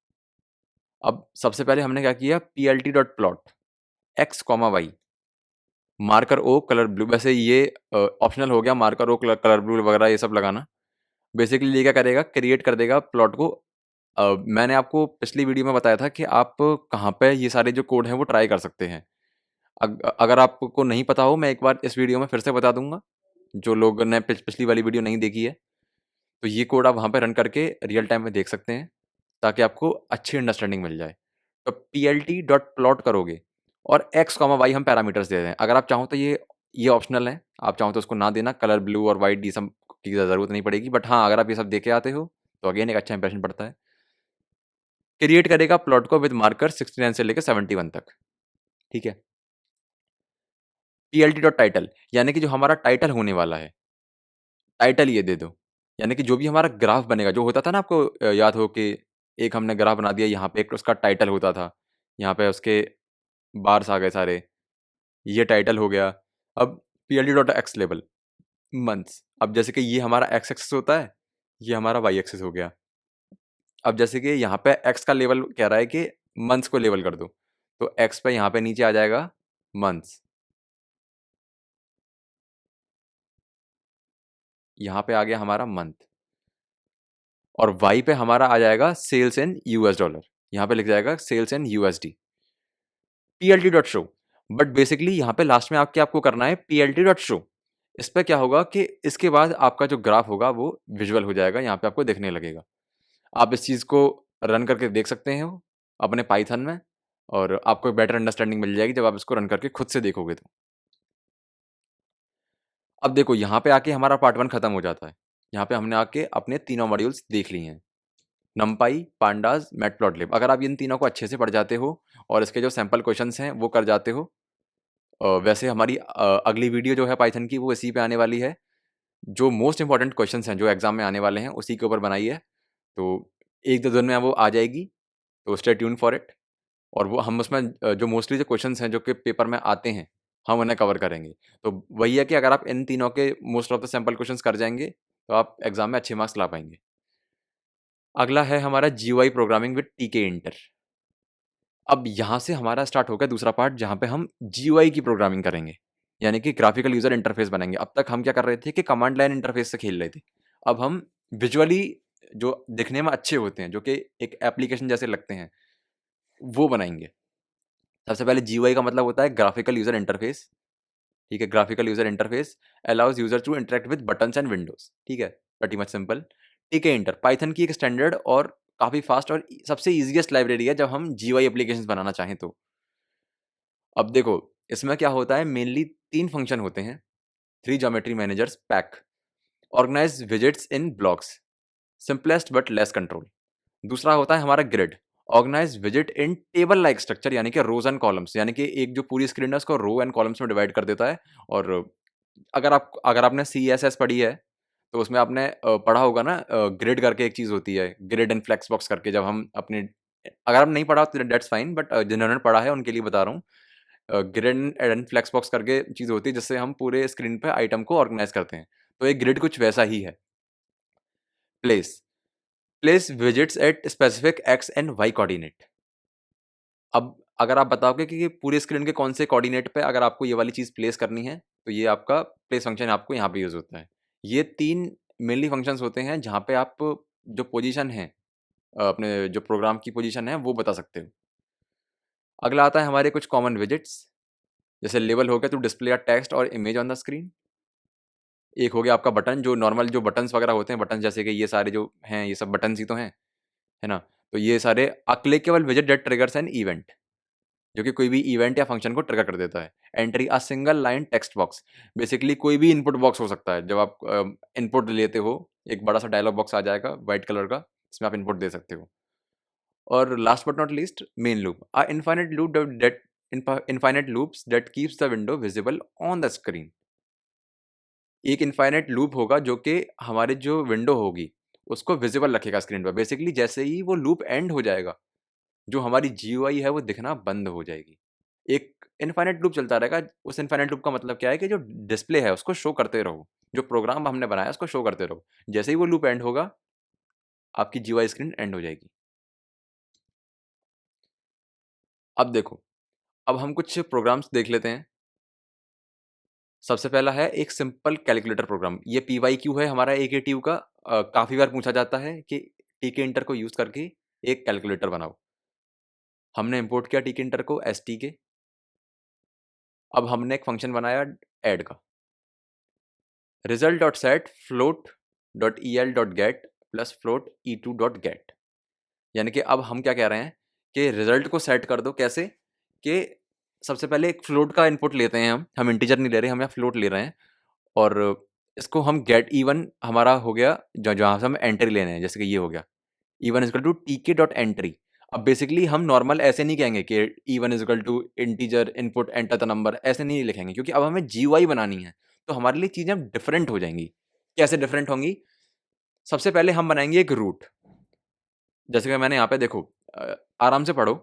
अब सबसे पहले हमने क्या किया, plt.plot x, y, मार्कर ओ कलर ब्लू। वैसे ये ऑप्शनल हो गया, मार्कर ओ कलर ब्लू वगैरह ये सब लगाना। बेसिकली ये क्या करेगा, क्रिएट कर देगा प्लॉट को। मैंने आपको पिछली वीडियो में बताया था कि आप कहाँ पे ये सारे जो कोड हैं वो ट्राई कर सकते हैं। अगर आपको नहीं पता हो, मैं एक बार इस वीडियो में फिर से बता दूंगा, जो लोग ने पिछली वाली वीडियो नहीं देखी है। तो ये कोड आप वहाँ पे रन करके रियल टाइम में देख सकते हैं, ताकि आपको अच्छी अंडरस्टैंडिंग मिल जाए। तो plt.plot करोगे और x, y हम पैरामीटर्स दे रहे हैं। अगर आप चाहो तो ये ऑप्शनल है, आप चाहो तो उसको ना देना, कलर ब्लू और वाइट ये सब की ज़रूरत नहीं पड़ेगी। बट हाँ, अगर आप ये सब दे के आते हो तो अगेन एक अच्छा इंप्रेशन पड़ता है। क्रिएट करेगा प्लॉट को विद मार्कर 69 से लेकर 71 तक। ठीक है, plt.title यानी कि जो हमारा टाइटल होने वाला है, टाइटल ये दे दो। यानी कि जो भी हमारा ग्राफ बनेगा, जो होता था ना आपको याद हो कि एक हमने ग्राफ बना दिया, यहाँ पे एक उसका टाइटल होता था, यहाँ पे उसके बार्स आ गए सारे, ये टाइटल हो गया। अब plt.x लेबल मंथ्स। अब जैसे कि ये हमारा x एक्सिस होता है, ये हमारा y एक्सिस हो गया। अब जैसे कि यहाँ पे x का लेवल कह रहा है कि मंथ्स को लेवल कर दो, तो x पे यहाँ पे नीचे आ जाएगा मंथ्स, यहाँ पे आ गया हमारा मंथ। और y पे हमारा आ जाएगा सेल्स इन यूएस डॉलर, यहाँ पे लिख जाएगा sales in USD. plt.show, but basically यहाँ पे लास्ट में आपको करना है plt.show। इस पे क्या होगा कि इसके बाद आपका जो ग्राफ होगा वो विजुअल हो जाएगा, यहाँ पे आपको देखने लगेगा। आप इस चीज़ को रन करके देख सकते हो अपने पाइथन में, और आपको बेटर अंडरस्टैंडिंग मिल जाएगी जब आप इसको रन करके खुद से देखोगे तो। अब देखो, यहाँ पे आके हमारा पार्ट 1 खत्म हो जाता है। यहाँ पे हमने आके अपने तीनों मॉड्यूल्स देख लिए हैं, numpy, pandas, मैटप्लॉटलिब। अगर आप इन तीनों को अच्छे से पढ़ जाते हो और इसके जो सैंपल क्वेश्चंस हैं वो कर जाते हो, वैसे हमारी अगली वीडियो जो है पाइथन की वो इसी पे आने वाली है। जो मोस्ट इंपॉर्टेंट क्वेश्चंस हैं जो एग्जाम में आने वाले हैं उसी के ऊपर बनाई है। तो 1-2 दिन में वो आ जाएगी, तो स्टे ट्यून फॉर इट। और वो हम उसमें जो मोस्टली जो क्वेश्चंस हैं जो कि पेपर में आते हैं, हम उन्हें कवर करेंगे। तो वही है कि अगर आप इन तीनों के most of the sample questions कर जाएँगे, तो आप एग्ज़ाम में अच्छे मार्क्स ला पाएँगे। अगला है हमारा जीयूआई प्रोग्रामिंग विद टीके इंटर। अब यहाँ से हमारा स्टार्ट हो गया दूसरा पार्ट, जहाँ पे हम जीयूआई की प्रोग्रामिंग करेंगे, यानी कि ग्राफिकल यूज़र इंटरफेस बनाएँगे। अब तक हम क्या कर रहे थे कि कमांड लाइन इंटरफेस से खेल रहे थे। अब हम विजुअली जो दिखने में अच्छे होते हैं, जो कि एक एप्लीकेशन जैसे लगते हैं, वो बनाएँगे। सबसे पहले जीयूआई का मतलब होता है ग्राफिकल यूज़र इंटरफेस। ठीक है, graphical user interface allows user to interact with buttons and windows. ठीक है, pretty much simple. Tkinter Python की एक स्टैंडर्ड और काफ़ी फास्ट और सबसे ईज़ीएस्ट लाइब्रेरी है जब हम जीयूआई एप्लीकेशंस बनाना चाहें तो। अब देखो, इसमें क्या होता है, मेनली 3 फंक्शन होते हैं। 3 geometry managers pack, organise widgets in blocks, simplest but less control. दूसरा होता है हमारा ग्रिड, ऑर्गेनाइज विजेट इन टेबल लाइक स्ट्रक्चर, यानी कि रोज एंड कॉलम्स, यानी कि एक जो पूरी स्क्रीन है उसको रो एंड कॉलम्स में डिवाइड कर देता है। और अगर आपने सीएसएस पढ़ी है तो उसमें आपने पढ़ा होगा ना, ग्रिड करके एक चीज़ होती है, ग्रिड एंड फ्लेक्स बॉक्स करके। जब हम अपने, अगर आप नहीं पढ़ा तो दैट्स फाइन, बट जिन्होंने पढ़ा है उनके लिए बता रहा हूँ। ग्रिड एंड फ्लेक्स बॉक्स करके चीज़ होती है जिससे हम पूरे स्क्रीन पे आइटम को ऑर्गेनाइज करते हैं। तो एक ग्रिड कुछ वैसा ही है। Place, place visits at specific X and Y coordinate. अब अगर आप बताओगे कि पूरे स्क्रीन के कौन से कोऑर्डिनेट पे अगर आपको ये वाली चीज़ प्लेस करनी है, तो ये आपका प्लेस फंक्शन आपको यहाँ पे यूज़ होता है। ये 3 मेनली फंक्शंस होते हैं जहाँ पे आप जो पोजीशन है, अपने जो प्रोग्राम की पोजीशन है वो बता सकते हो। अगला आता है हमारे कुछ कॉमन विजेट्स, जैसे लेबल हो गया टू डिस्प्ले अ टेक्स्ट और इमेज ऑन द स्क्रीन। एक हो गया आपका बटन, जो नॉर्मल जो बटन्स वगैरह होते हैं, बटन जैसे कि ये सारे जो हैं ये सब बटन्स ही तो हैं, है ना? तो ये सारे अ क्लिकेबल विजेट दैट ट्रिगर्स एन इवेंट, जो कि कोई भी इवेंट या फंक्शन को ट्रिगर कर देता है। Entry a single line text box, basically कोई भी इनपुट बॉक्स हो सकता है। जब आप इनपुट लेते हो, एक बड़ा सा डायलॉग बॉक्स आ जाएगा वाइट कलर का, इसमें आप इनपुट दे सकते हो। और last but not least, main loop, a infinite loop that infinite loops that keeps the window visible on the screen. एक इनफाइनाइट लूप होगा जो कि हमारे जो विंडो होगी उसको विजिबल रखेगा स्क्रीन पर। बेसिकली जैसे ही वो लूप एंड हो जाएगा, जो हमारी जीयूआई है वो दिखना बंद हो जाएगी। एक इनफाइनाइट लूप चलता रहेगा। उस इनफाइनाइट लूप का मतलब क्या है कि जो डिस्प्ले है उसको शो करते रहो, जो प्रोग्राम हमने बनाया उसको शो करते रहो। जैसे ही वो लूप एंड होगा, आपकी जीयूआई स्क्रीन एंड हो जाएगी। अब देखो, अब हम कुछ प्रोग्राम्स देख लेते हैं। सबसे पहला है एक सिंपल कैलकुलेटर प्रोग्राम। ये पीवाईक्यू है हमारा एकेटीयू का। काफ़ी बार पूछा जाता है कि टीके इंटर को यूज़ करके एक कैलकुलेटर बनाओ। हमने इंपोर्ट किया टीके इंटर को एसटीके। अब हमने एक फंक्शन बनाया ऐड का, result dot set float dot E L dot get plus float E two dot get. यानी कि अब हम क्या कह रहे हैं कि रिजल्ट को सेट कर दो। कैसे कि सबसे पहले एक फ्लोट का इनपुट लेते हैं, हम इंटीजर नहीं ले रहे, हम यहाँ फ्लोट ले रहे हैं। और इसको हम गेट इवन हमारा हो गया, जहाँ से हम एंट्री लेने हैं, जैसे कि ये हो गया E one is equal to T K dot entry. अब बेसिकली हम नॉर्मल ऐसे नहीं कहेंगे कि E one is equal to integer input enter the number, ऐसे नहीं लिखेंगे, क्योंकि अब हमें जीयूआई बनानी है। तो हमारे लिए चीज़ें डिफरेंट हो जाएंगी। कैसे डिफरेंट होंगी? सबसे पहले हम बनाएंगे एक रूट। जैसे कि मैंने यहाँ पे देखो, आराम से पढ़ो।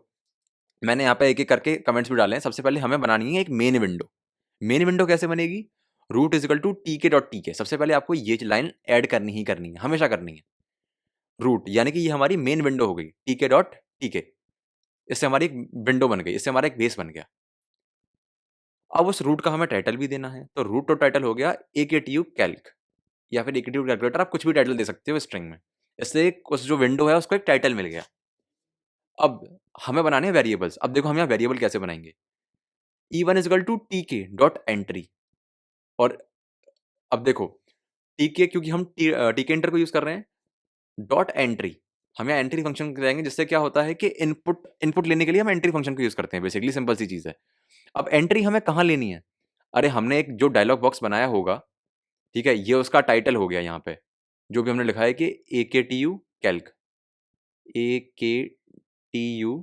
मैंने यहाँ पे एक एक करके कमेंट्स भी डाले हैं। सबसे पहले हमें बनानी है एक मेन विंडो। मेन विंडो कैसे बनेगी? Root is equal to T K dot T के। सबसे पहले आपको ये लाइन ऐड करनी ही करनी है, हमेशा करनी है। रूट यानी कि ये हमारी मेन विंडो हो गई, टी के डॉट टी के। इससे हमारी एक विंडो बन गई, इससे हमारा एक बेस बन गया। अब उस रूट का हमें टाइटल भी देना है, तो रूट और टाइटल हो गया एकेटीयू कैल्क, या फिर एकेटीयू कैलकुलेटर। आप कुछ भी टाइटल दे सकते हो स्ट्रिंग में। इससे उस जो विंडो है उसको एक टाइटल मिल गया। अब हमें बनाने हैं वेरिएबल्स। अब देखो हम यहाँ वेरिएबल कैसे बनाएंगे। E1 is equal to T K dot entry. और अब देखो, टी के क्योंकि हम टी के एंटर को यूज कर रहे हैं, डॉट एंट्री हम यहाँ एंट्री फंक्शन करेंगे, जिससे क्या होता है कि इनपुट इनपुट लेने के लिए हम एंट्री फंक्शन को यूज करते हैं। बेसिकली सिंपल सी चीज है। अब एंट्री हमें कहाँ लेनी है? अरे हमने एक जो डायलॉग बॉक्स बनाया होगा, ठीक है, ये उसका टाइटल हो गया यहाँ पे, जो भी हमने लिखा है कि ए के टी यू कैल्क, ए के टी यू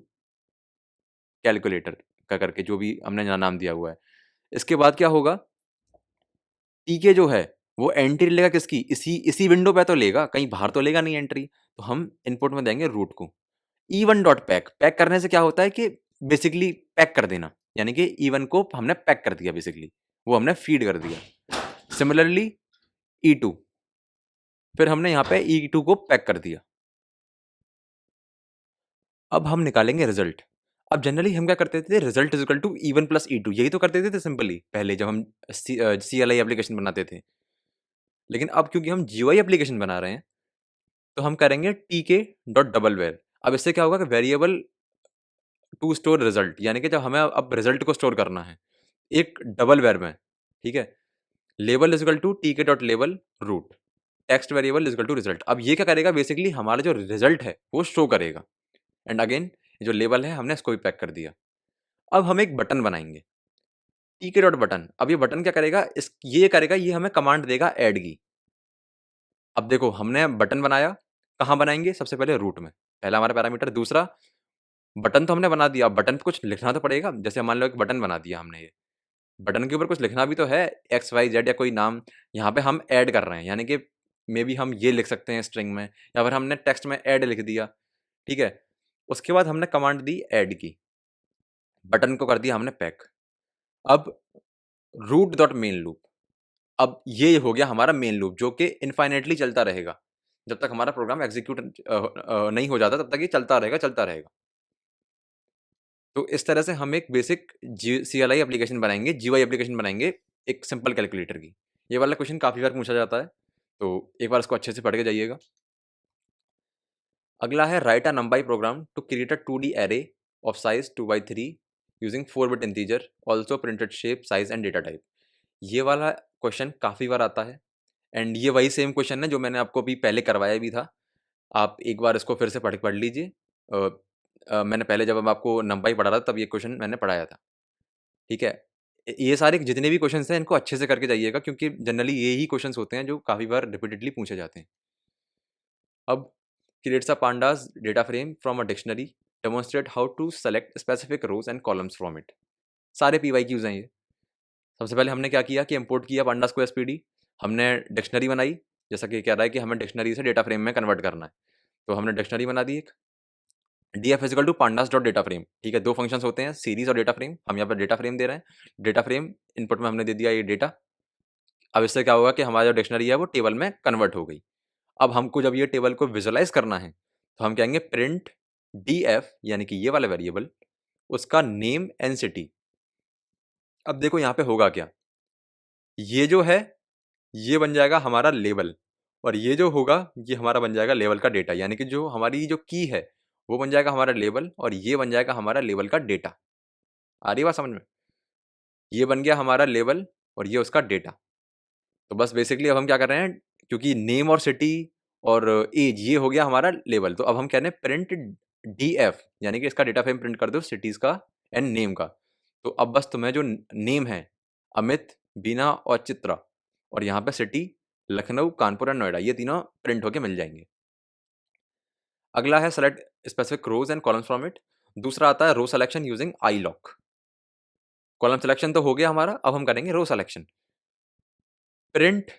कैलकुलेटर का करके जो भी हमने नाम दिया हुआ है। इसके बाद क्या होगा? टीके जो है वो एंट्री लेगा किसकी? इसी इसी विंडो पे तो लेगा, कहीं बाहर तो लेगा नहीं एंट्री। तो हम इनपुट में देंगे रूट को। ई1 डॉट पैक, पैक करने से क्या होता है कि बेसिकली पैक कर देना, यानी कि ई1 को हमने पैक कर दिया, बेसिकली वो हमने फीड कर दिया। सिमिलरली ई2, फिर हमने यहाँ पे ई2 को पैक कर दिया। अब हम निकालेंगे रिजल्ट। अब जनरली हम क्या करते थे? Result is equal to E one plus E two, यही तो करते थे सिंपली पहले, जब हम CLI एप्लीकेशन बनाते थे। लेकिन अब क्योंकि हम जीयूआई एप्लीकेशन बना रहे हैं, तो हम करेंगे T K dot double where. अब इससे क्या होगा कि वेरिएबल टू स्टोर रिजल्ट, यानी कि जब हमें अब रिजल्ट को स्टोर करना है एक डबल वेयर में, ठीक है, label is equal to T K dot label root, text variable is equal to result. अब ये क्या करेगा? बेसिकली हमारा जो रिजल्ट है वो शो करेगा। एंड अगेन जो लेबल है हमने इसको भी पैक कर दिया। अब हम एक बटन बनाएंगे, टी के डॉट बटन। अब ये बटन क्या करेगा? ये करेगा, ये हमें कमांड देगा ऐड की। अब देखो हमने बटन बनाया, कहाँ बनाएंगे? सबसे पहले रूट में, पहला हमारा पैरामीटर। दूसरा, बटन तो हमने बना दिया, अब बटन पे कुछ लिखना तो पड़ेगा। जैसे मान लो एक बटन बना दिया हमने, ये बटन के ऊपर कुछ लिखना भी तो है, एक्स वाई जेड या कोई नाम। यहाँ पे हम ऐड कर रहे हैं, यानी कि मे बी हम ये लिख सकते हैं स्ट्रिंग में, या फिर हमने टेक्स्ट में ऐड लिख दिया, ठीक है। उसके बाद हमने कमांड दी ऐड की, बटन को कर दिया हमने पैक। अब रूट डॉट मेन लूप, अब ये हो गया हमारा मेन लूप, जो कि इनफाइनेटली चलता रहेगा। जब तक हमारा प्रोग्राम एग्जीक्यूट नहीं हो जाता, तब तक ये चलता रहेगा चलता रहेगा। तो इस तरह से हम एक बेसिक CLI एप्लीकेशन बनाएंगे, GUI एप्लीकेशन बनाएंगे, एक सिंपल कैलकुलेटर की। ये वाला क्वेश्चन काफ़ी बार पूछा जाता है, तो एक बार इसको अच्छे से पढ़ के जाइएगा। अगला है write a NumPy program to create a 2D array of size 2x3 using 4 bit integer, also printed shape size and data type. ये वाला क्वेश्चन काफ़ी बार आता है, एंड ये वही सेम क्वेश्चन है जो मैंने आपको अभी पहले करवाया भी था। आप एक बार इसको फिर से पढ़ पढ़ लीजिए। मैंने पहले जब आपको नंबाई पढ़ा था, तब ये क्वेश्चन मैंने पढ़ाया था, ठीक है। ये सारे जितने भी क्वेश्चंस हैं इनको अच्छे से करके जाइएगा, क्योंकि जनरली ये ही क्वेश्चंस होते हैं जो काफ़ी बार रिपीटेडली पूछे जाते हैं। अब creates a pandas data frame from a dictionary, demonstrate how to select specific rows and columns from it. सारे पीवाईक्यूज हैं ये। सबसे पहले हमने क्या किया कि इंपोर्ट किया पांडास को एसपीडी, हमने डिक्शनरी बनाई, जैसा कि कह रहा है कि हमें डिक्शनरी से डेटा फ्रेम में कन्वर्ट करना है, तो हमने डिक्शनरी बना दी एक। df is equal to pandas dot data frame, ठीक है, दो फंक्शंस होते हैं, सीरीज और डेटा फ्रेम। हम यहाँ पर डेटा फ्रेम दे रहे हैं, डेटा फ्रेम इनपुट में हमने दे दिया ये डेटा। अब इससे क्या होगा कि हमारा जो डिक्शनरी है वो टेबल में कन्वर्ट हो गई। अब हमको जब ये टेबल को विजुअलाइज करना है तो हम कहेंगे प्रिंट df, यानी कि ये वाला वेरिएबल, उसका नेम एंड सिटी। अब देखो यहाँ पे होगा क्या, ये जो है ये बन जाएगा हमारा लेबल, और ये जो होगा ये हमारा बन जाएगा लेवल का डेटा, यानी कि जो हमारी जो की है वो बन जाएगा हमारा लेबल, और ये बन जाएगा हमारा लेवल का डेटा। आ रही है बात समझ में? ये बन गया हमारा लेवल और ये उसका डेटा। तो बस बेसिकली अब हम क्या कर रहे हैं, क्योंकि नेम और सिटी और एज ये हो गया हमारा लेवल, तो अब हम कह रहे हैं प्रिंट डीएफ, यानी कि इसका डेटा फ्रेम प्रिंट कर दो सिटीज का एंड नेम का। तो अब बस तुम्हें जो नेम है अमित, बीना और चित्रा, और यहाँ पे सिटी लखनऊ, कानपुर एंड नोएडा, ये तीनों प्रिंट होके मिल जाएंगे। अगला है select specific rows and columns from it. दूसरा आता है row selection using I loc. Column selection तो हो गया हमारा, अब हम करेंगे row selection. Print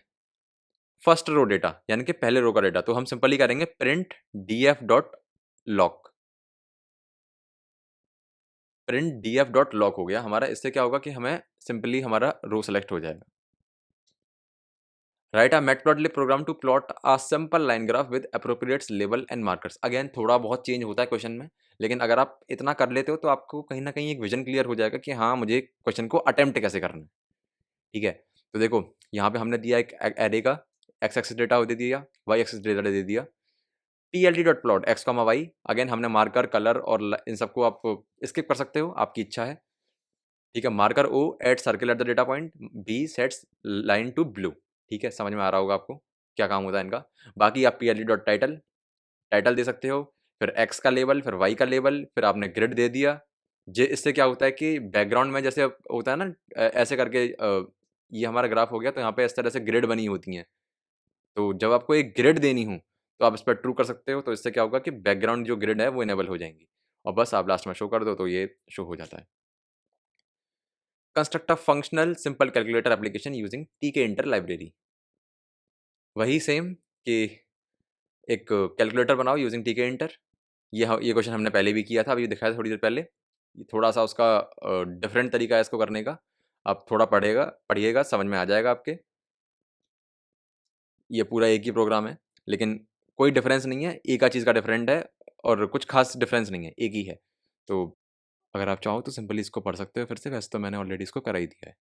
first row data, यानी कि पहले रो का डेटा, तो हम सिंपली करेंगे print df dot lock. Print df dot lock हो गया हमारा। इससे क्या होगा कि हमें सिंपली हमारा रो सेलेक्ट हो जाएगा। Write a Matplotlib program to plot a simple line graph with appropriate label and markers. Again थोड़ा बहुत चेंज होता है क्वेश्चन में, लेकिन अगर आप इतना कर लेते हो तो आपको कहीं ना कहीं एक विजन क्लियर हो जाएगा कि हाँ मुझे क्वेश्चन को अटेम्प्ट कैसे करना है। ठीक है, तो देखो यहाँ पे हमने दिया एक एरे का एक्स एक्सिस डेटा दे दिया, वाई एक्सिस डेटा दे दिया, T dot plot X comma Y. Again हमने मार्कर, कलर और इन सबको आप स्किप कर सकते हो, आपकी इच्छा है। ठीक है, marker O at circle at the data point, B sets line to blue. ठीक है, समझ में आ रहा होगा आपको क्या काम होता है इनका। बाकी आप पी डॉट टाइटल, टाइटल दे सकते हो, फिर एक्स का लेबल, फिर वाई का लेबल, फिर आपने ग्रिड दे दिया। जे इससे क्या होता है कि बैकग्राउंड में जैसे होता है ना, ऐसे करके ये हमारा ग्राफ हो गया, तो यहाँ पे इस तरह से ग्रिड बनी होती हैं। तो जब आपको एक ग्रिड देनी हो तो आप इस पर ट्रू कर सकते हो, तो इससे क्या होगा कि बैकग्राउंड जो ग्रिड है वो इनेबल हो जाएंगी, और बस आप लास्ट में शो कर दो तो ये शो हो जाता है। Construct a functional simple calculator application using टीके इंटर लाइब्रेरी। वही सेम कि एक कैलकुलेटर बनाओ यूजिंग टीके इंटर। ये क्वेश्चन हमने पहले भी किया था, अभी दिखाया था थोड़ी देर पहले। ये थोड़ा सा उसका डिफरेंट तरीका है इसको करने का। आप थोड़ा पढ़िएगा समझ में आ जाएगा आपके। ये पूरा एक ही प्रोग्राम है, लेकिन कोई डिफरेंस नहीं है, एक आध चीज़ का डिफरेंट है, और कुछ खास डिफरेंस नहीं है, एक ही है। तो अगर आप चाहो तो सिंपली इसको पढ़ सकते हो फिर से, वैसे तो मैंने ऑलरेडी इसको करा ही दिया है।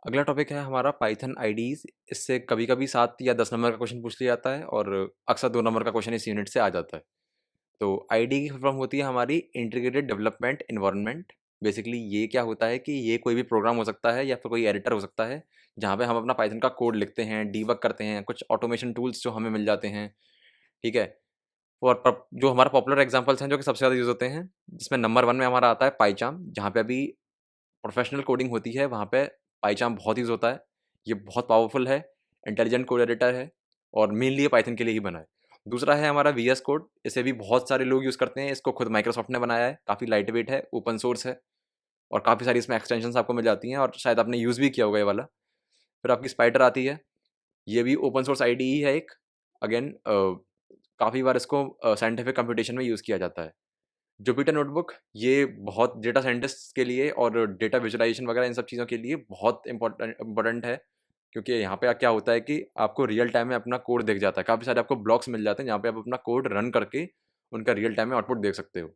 अगला टॉपिक है हमारा पाइथन आईडीज। इससे कभी कभी 7 या 10 नंबर का क्वेश्चन पूछ लिया जाता है, और अक्सर 2 नंबर का क्वेश्चन इस यूनिट से आ जाता है। तो आईडी की फॉर्म होती है हमारी इंटीग्रेटेड डेवलपमेंट इन्वायरमेंट। बेसिकली ये क्या होता है कि ये कोई भी प्रोग्राम हो सकता है या फिर कोई एडिटर हो सकता है, जहाँ पे हम अपना पाइथन का कोड लिखते हैं, डीबग करते हैं, कुछ ऑटोमेशन टूल्स जो हमें मिल जाते हैं। ठीक है, और जो हमारा पॉपुलर एग्जांपल्स हैं जो कि सबसे ज़्यादा यूज़ होते हैं, जिसमें नंबर 1 में हमारा आता है पाइचार्म, जहाँ पे अभी प्रोफेशनल कोडिंग होती है वहाँ पे पाइचार्म बहुत यूज़ होता है। ये बहुत पावरफुल है, इंटेलिजेंट कोड एडिटर है, और मेनली ये पाइथन के लिए ही बना है। दूसरा है हमारा वीएस कोड, इसे भी बहुत सारे लोग यूज़ करते हैं। इसको खुद माइक्रोसॉफ्ट ने बनाया है, काफ़ी लाइट वेट है, ओपन सोर्स है, और काफ़ी सारी इसमें एक्सटेंशंस आपको मिल जाती हैं, और शायद आपने यूज़ भी किया होगा ये वाला। फिर आपकी स्पाइडर आती है, ये भी ओपन सोर्स आईडी ही है एक। अगेन काफ़ी बार इसको साइंटिफिक कंप्यूटेशन में यूज़ किया जाता है। जुपिटर नोटबुक, ये बहुत डेटा साइंटिस्ट्स के लिए और डेटा विजुअलाइजेशन वगैरह इन सब चीज़ों के लिए बहुत इंपॉर्टेंट है, क्योंकि यहाँ पे क्या होता है कि आपको रियल टाइम में अपना कोड दिख जाता है। काफ़ी सारे आपको ब्लॉक्स मिल जाते हैं जहाँ पे आप अपना कोड रन करके उनका रियल टाइम में आउटपुट देख सकते हो।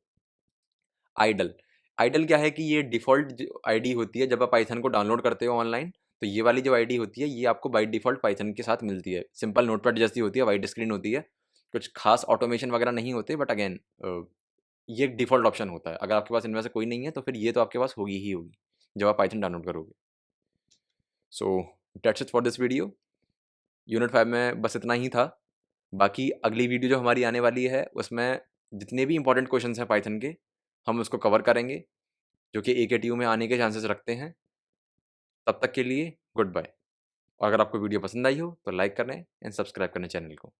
आइडल, आइडल क्या है कि ये डिफ़ॉल्ट आईडी होती है जब आप पाइथन को डाउनलोड करते हो ऑनलाइन। तो ये वाली जो आईडी होती है ये आपको बाय डिफ़ॉल्ट पाइथन के साथ मिलती है। सिंपल नोटपैड जैसी होती है, व्हाइट स्क्रीन होती है। कुछ खास ऑटोमेशन वगैरह नहीं होते, बट अगेन ये एक डिफ़ॉल्ट ऑप्शन होता है। अगर आपके पास इनमें से कोई नहीं है तो फिर ये तो आपके पास होगी ही होगी जब आप पाइथन डाउनलोड करोगे। So that's it for this video. Unit 5 में बस इतना ही था। बाकी अगली वीडियो जो हमारी आने वाली है उसमें जितने भी इंपॉर्टेंट क्वेश्चंस हैं पाइथन के, हम उसको कवर करेंगे, जो कि एकेटीयू में आने के चांसेस रखते हैं। तब तक के लिए गुड बाय। और अगर आपको वीडियो पसंद आई हो तो लाइक करें एंड सब्सक्राइब करें चैनल को।